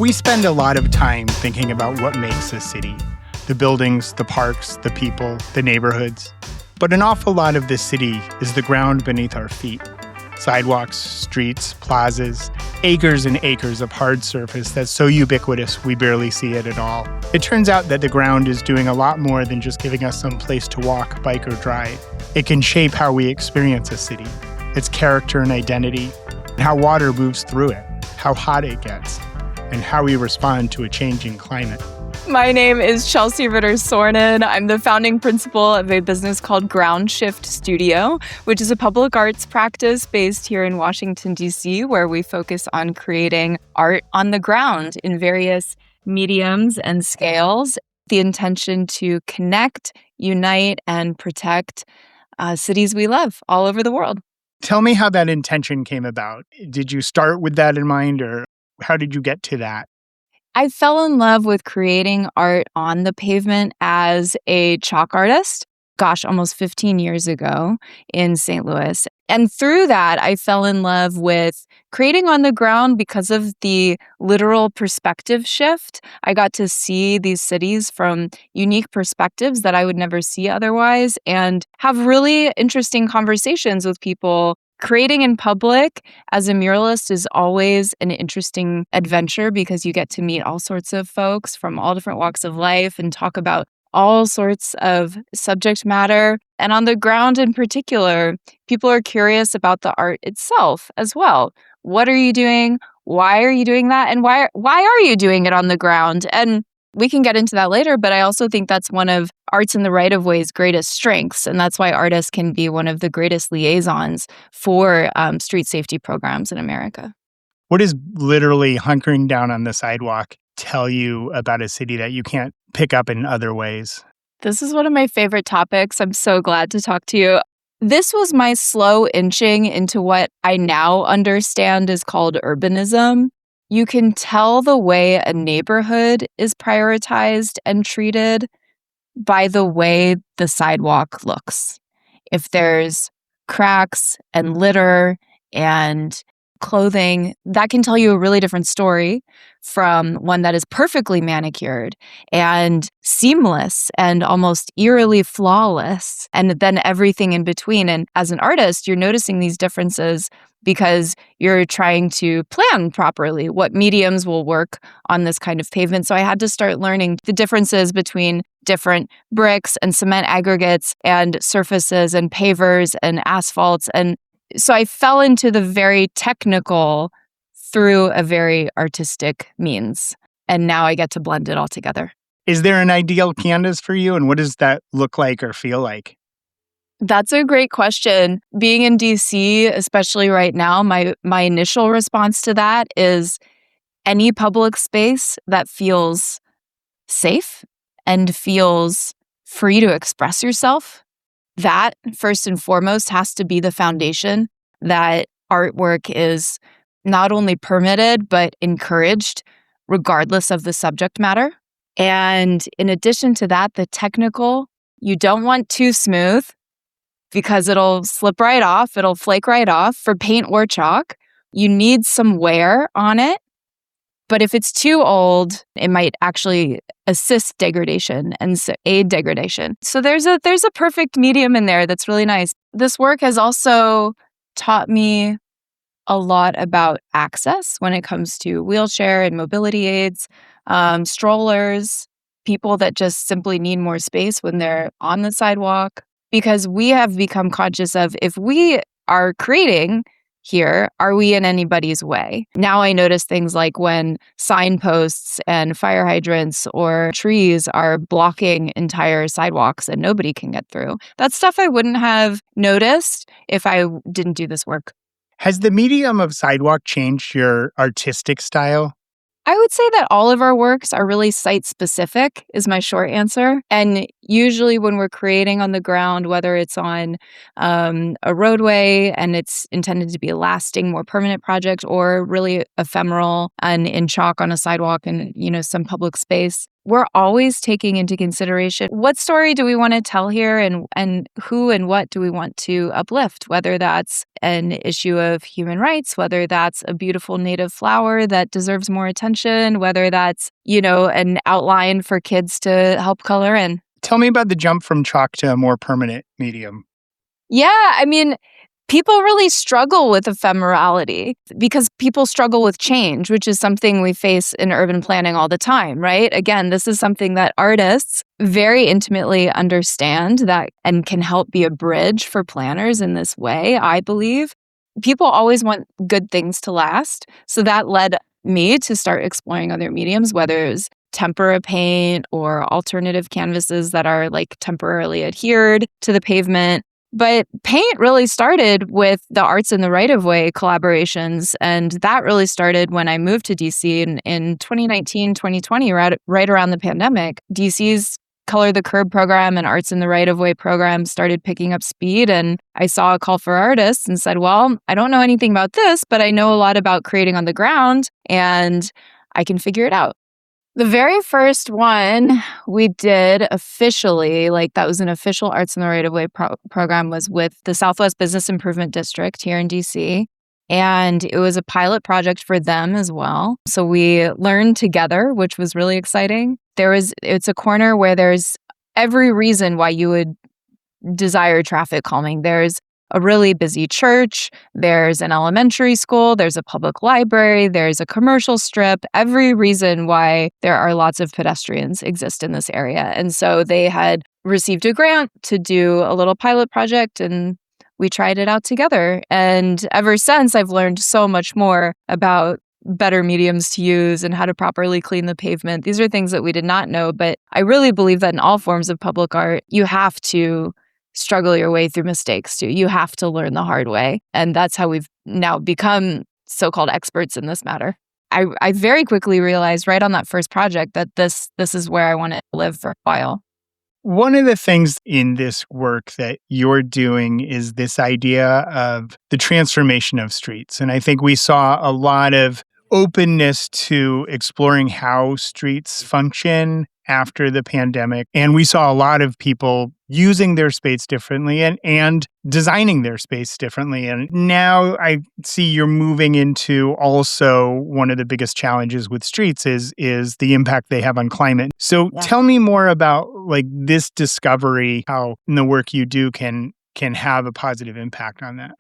We spend a lot of time thinking about what makes a city. The buildings, the parks, the people, the neighborhoods. But an awful lot of this city is the ground beneath our feet. Sidewalks, streets, plazas, acres and acres of hard surface that's so ubiquitous we barely see it at all. It turns out that the ground is doing a lot more than just giving us some place to walk, bike, or drive. It can shape how we experience a city, its character and identity, and how water moves through it, how hot it gets, and how we respond to a changing climate. My name is Chelsea Ritter-Soronen. I'm the founding principal of a business called Ground Shift Studio, which is a public arts practice based here in Washington, D.C., where we focus on creating art on the ground in various mediums and scales. The intention to connect, unite, and protect cities we love all over the world. Tell me how that intention came about. Did you start with that in mind, or how did you get to that? I fell in love with creating art on the pavement as a chalk artist, almost 15 years ago in St. Louis. And through that, I fell in love with creating on the ground because of the literal perspective shift. I got to see these cities from unique perspectives that I would never see otherwise and have really interesting conversations with people. Creating in public as a muralist is always an interesting adventure because you get to meet all sorts of folks from all different walks of life and talk about all sorts of subject matter. And on the ground in particular, people are curious about the art itself as well. What are you doing? Why are you doing that? And why are you doing it on the ground? And we can get into that later, but I also think that's one of arts in the right-of-way's greatest strengths, and that's why artists can be one of the greatest liaisons for street safety programs in America. What does literally hunkering down on the sidewalk tell you about a city that you can't pick up in other ways? This is one of my favorite topics. I'm so glad to talk to you. This was my slow inching into what I now understand is called urbanism. You can tell the way a neighborhood is prioritized and treated by the way the sidewalk looks. If there's cracks and litter and clothing, that can tell you a really different story from one that is perfectly manicured and seamless and almost eerily flawless, and then everything in between. And as an artist, you're noticing these differences because you're trying to plan properly what mediums will work on this kind of pavement. So I had to start learning the differences between different bricks and cement aggregates and surfaces and pavers and asphalts. And so I fell into the very technical through a very artistic means. And now I get to blend it all together. Is there an ideal canvas for you? And what does that look like or feel like? That's a great question. Being in DC, especially right now, my initial response to that is any public space that feels safe and feels free to express yourself. That, first and foremost, has to be the foundation that artwork is not only permitted, but encouraged, regardless of the subject matter. And in addition to that, the technical, you don't want too smooth because it'll slip right off, it'll flake right off. For paint or chalk, you need some wear on it. But if it's too old, it might actually assist degradation and aid degradation. So there's a perfect medium in there that's really nice. This work has also taught me a lot about access when it comes to wheelchair and mobility aids, strollers, people that just simply need more space when they're on the sidewalk. Because we have become conscious of, if we are creating here, are we in anybody's way? Now I notice things like when signposts and fire hydrants or trees are blocking entire sidewalks and nobody can get through. That's stuff I wouldn't have noticed if I didn't do this work. Has the medium of sidewalk changed your artistic style? I would say that all of our works are really site-specific, is my short answer. And Usually when we're creating on the ground, whether it's on a roadway and it's intended to be a lasting, more permanent project, or really ephemeral and in chalk on a sidewalk and, some public space, we're always taking into consideration what story do we want to tell here, and who and what do we want to uplift, whether that's an issue of human rights, whether that's a beautiful native flower that deserves more attention, whether that's, an outline for kids to help color in. Tell me about the jump from chalk to a more permanent medium. Yeah, people really struggle with ephemerality because people struggle with change, which is something we face in urban planning all the time, right? Again, this is something that artists very intimately understand that and can help be a bridge for planners in this way, I believe. People always want good things to last. So that led me to start exploring other mediums, whether it was tempera paint or alternative canvases that are like temporarily adhered to the pavement. But paint really started with the Arts in the Right-of-Way collaborations. And that really started when I moved to DC in 2019, 2020, right around the pandemic. DC's Color the Curb program and Arts in the Right-of-Way program started picking up speed. And I saw a call for artists and said, well, I don't know anything about this, but I know a lot about creating on the ground and I can figure it out. The very first one we did officially, that was an official Arts in the Right-of-Way program, was with the Southwest Business Improvement District here in DC. And it was a pilot project for them as well. So we learned together, which was really exciting. It's a corner where there's every reason why you would desire traffic calming. There's a really busy church, there's an elementary school, there's a public library, there's a commercial strip, every reason why there are lots of pedestrians exist in this area. And so they had received a grant to do a little pilot project and we tried it out together. And ever since, I've learned so much more about better mediums to use and how to properly clean the pavement. These are things that we did not know, but I really believe that in all forms of public art, you have to struggle your way through mistakes too. You have to learn the hard way. And that's how we've now become so-called experts in this matter. I very quickly realized right on that first project that this is where I want to live for a while. One of the things in this work that you're doing is this idea of the transformation of streets. And I think we saw a lot of openness to exploring how streets function after the pandemic. And we saw a lot of people using their space differently and designing their space differently. And now I see you're moving into also one of the biggest challenges with streets is the impact they have on climate. So Tell me more about this discovery, how in the work you do can have a positive impact on that.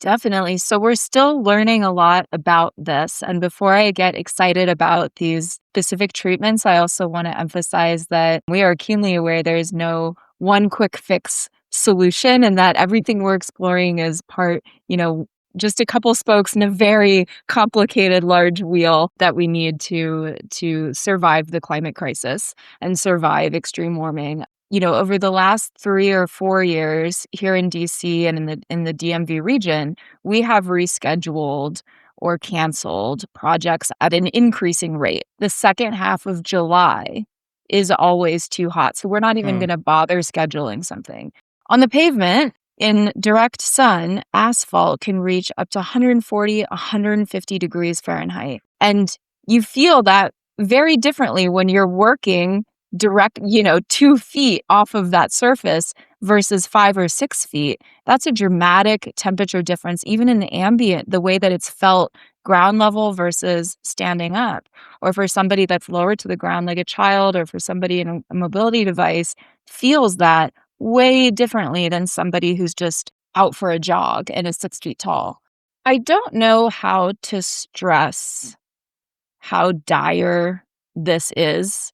Definitely. So we're still learning a lot about this. And before I get excited about these specific treatments, I also want to emphasize that we are keenly aware there is no one quick fix solution and that everything we're exploring is part, just a couple spokes in a very complicated large wheel that we need to survive the climate crisis and survive extreme warming. Over the last 3 or 4 years here in DC and in the DMV region, we have rescheduled or canceled projects at an increasing rate. The second half of July is always too hot, so we're not even going to bother scheduling something. On the pavement, in direct sun, asphalt can reach up to 140, 150 degrees Fahrenheit. And you feel that very differently when you're working direct, 2 feet off of that surface versus 5 or 6 feet. That's a dramatic temperature difference, even in the ambient, the way that it's felt ground level versus standing up. Or for somebody that's lower to the ground, like a child, or for somebody in a mobility device, feels that way differently than somebody who's just out for a jog and is 6 feet tall. I don't know how to stress how dire this is.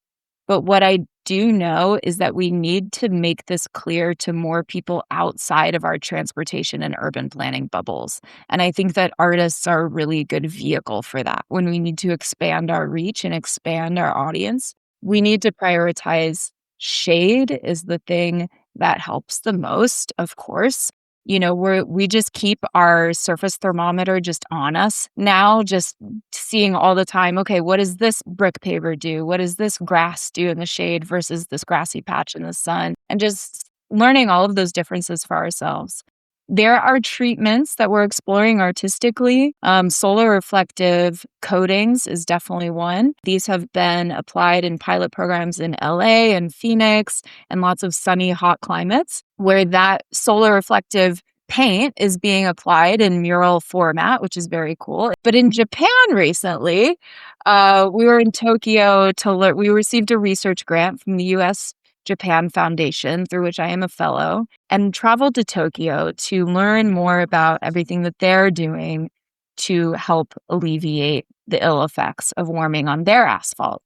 But what I do know is that we need to make this clear to more people outside of our transportation and urban planning bubbles. And I think that artists are a really good vehicle for that. When we need to expand our reach and expand our audience, we need to prioritize shade is the thing that helps the most, of course. we just keep our surface thermometer just on us now, just seeing all the time, okay, what does this brick paver do? What does this grass do in the shade versus this grassy patch in the sun? And just learning all of those differences for ourselves. There are treatments that we're exploring artistically. Solar reflective coatings is definitely one. These have been applied in pilot programs in LA and Phoenix and lots of sunny, hot climates where that solar reflective paint is being applied in mural format, which is very cool. But in Japan recently, we were in Tokyo we received a research grant from the U.S. Japan Foundation, through which I am a fellow, and traveled to Tokyo to learn more about everything that they're doing to help alleviate the ill effects of warming on their asphalt.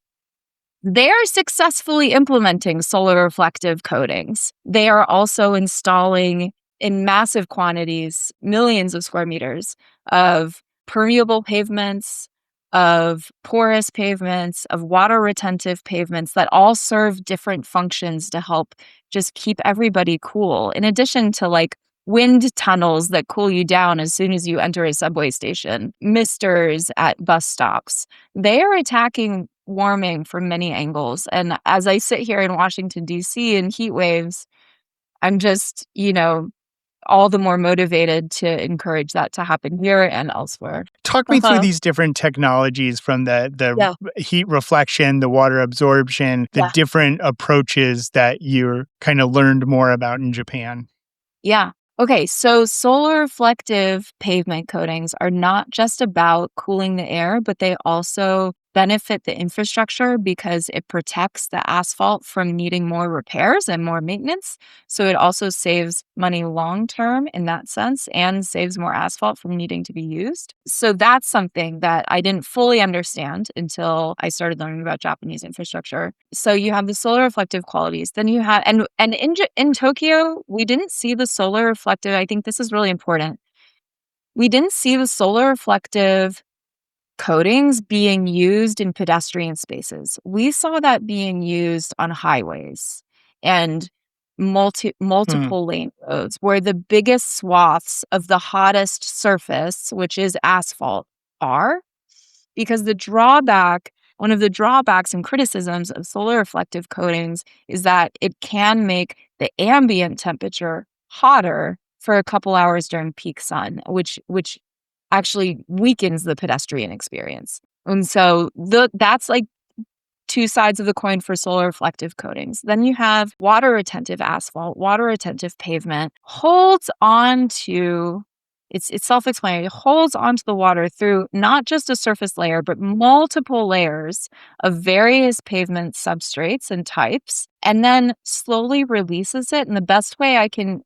They are successfully implementing solar reflective coatings. They are also installing in massive quantities, millions of square meters of permeable pavements, of porous pavements, of water retentive pavements that all serve different functions to help just keep everybody cool. In addition to like wind tunnels that cool you down as soon as you enter a subway station, misters at bus stops, they are attacking warming from many angles. And as I sit here in Washington, D.C. in heat waves, I'm just, all the more motivated to encourage that to happen here and elsewhere. Talk me through these different technologies from the heat reflection, the water absorption, the different approaches that you're kind of learned more about in Japan. Yeah. Okay, so solar reflective pavement coatings are not just about cooling the air, but they also benefit the infrastructure because it protects the asphalt from needing more repairs and more maintenance. So it also saves money long term in that sense and saves more asphalt from needing to be used. So that's something that I didn't fully understand until I started learning about Japanese infrastructure. So you have the solar reflective qualities. Then you have, and in Tokyo, we didn't see the solar reflective. I think this is really important. We didn't see the solar reflective coatings being used in pedestrian spaces. We saw that being used on highways and multiple lane roads where the biggest swaths of the hottest surface, which is asphalt, are. Because one of the drawbacks and criticisms of solar reflective coatings is that it can make the ambient temperature hotter for a couple hours during peak sun, which actually weakens the pedestrian experience. And so that's like two sides of the coin for solar reflective coatings. Then you have water retentive asphalt, water retentive pavement holds on to, it's self-explanatory, it holds onto the water through not just a surface layer, but multiple layers of various pavement substrates and types, and then slowly releases it. And the best way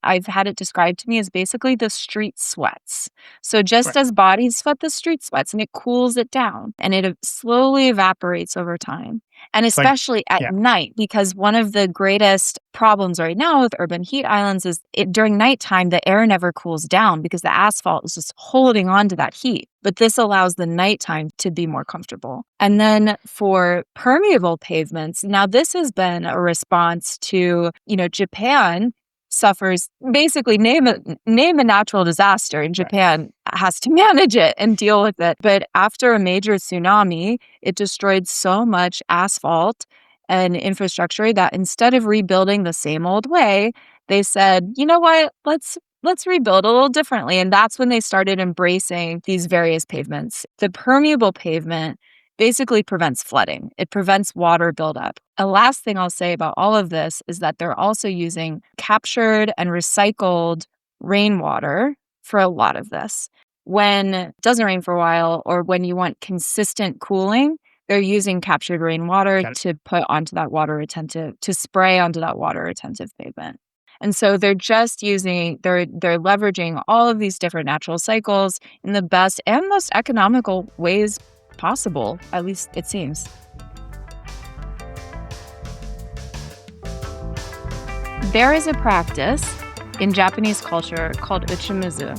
I've had it described to me is basically the street sweats. So just as bodies sweat, the street sweats, and it cools it down, and it slowly evaporates over time. And especially at night, because one of the greatest problems right now with urban heat islands is during nighttime, the air never cools down because the asphalt is just holding on to that heat. But this allows the nighttime to be more comfortable. And then for permeable pavements, now this has been a response to, Japan suffers, basically name a natural disaster, and Japan has to manage it and deal with it. But after a major tsunami, it destroyed so much asphalt and infrastructure that instead of rebuilding the same old way, they said, you know what, let's rebuild a little differently. And that's when they started embracing these various pavements. The permeable pavement basically prevents flooding. It prevents water buildup. A last thing I'll say about all of this is that they're also using captured and recycled rainwater for a lot of this. When it doesn't rain for a while, or when you want consistent cooling, they're using captured rainwater to put onto that water retentive, to spray onto that water retentive pavement. And so they're leveraging all of these different natural cycles in the best and most economical ways possible, at least it seems. There is a practice in Japanese culture called uchimuzu.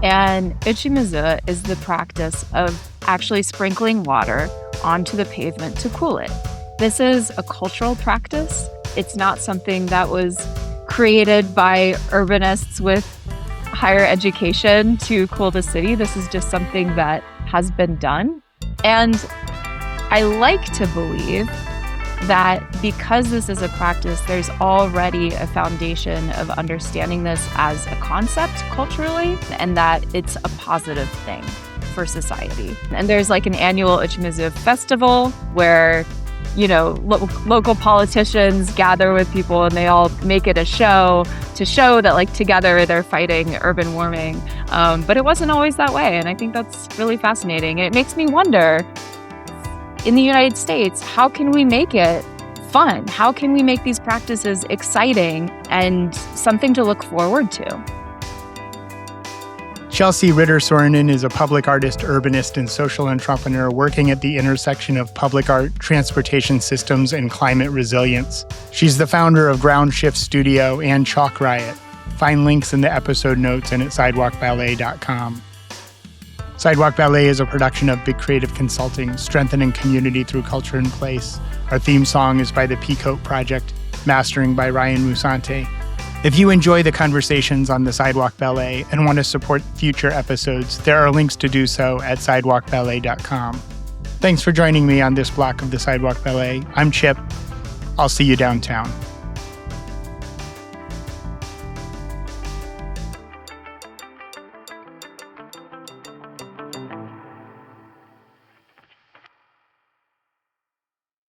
And uchimuzu is the practice of actually sprinkling water onto the pavement to cool it. This is a cultural practice. It's not something that was created by urbanists with higher education to cool the city. This is just something that has been done. And I like to believe that because this is a practice, there's already a foundation of understanding this as a concept culturally, and that it's a positive thing for society. And there's like an annual Uchimizu festival where, local politicians gather with people and they all make it a show to show that like together they're fighting urban warming. But it wasn't always that way. And I think that's really fascinating. And it makes me wonder, in the United States, how can we make it fun? How can we make these practices exciting and something to look forward to? Chelsea Ritter-Soronen is a public artist, urbanist, and social entrepreneur working at the intersection of public art, transportation systems, and climate resilience. She's the founder of Ground Shift Studio and Chalk Riot. Find links in the episode notes and at sidewalkballet.com. Sidewalk Ballet is a production of Big Creative Consulting, strengthening community through culture and place. Our theme song is by the Peacoat Project, mastering by Ryan Musante. If you enjoy the conversations on the Sidewalk Ballet and want to support future episodes, there are links to do so at sidewalkballet.com. Thanks for joining me on this block of the Sidewalk Ballet. I'm Chip. I'll see you downtown.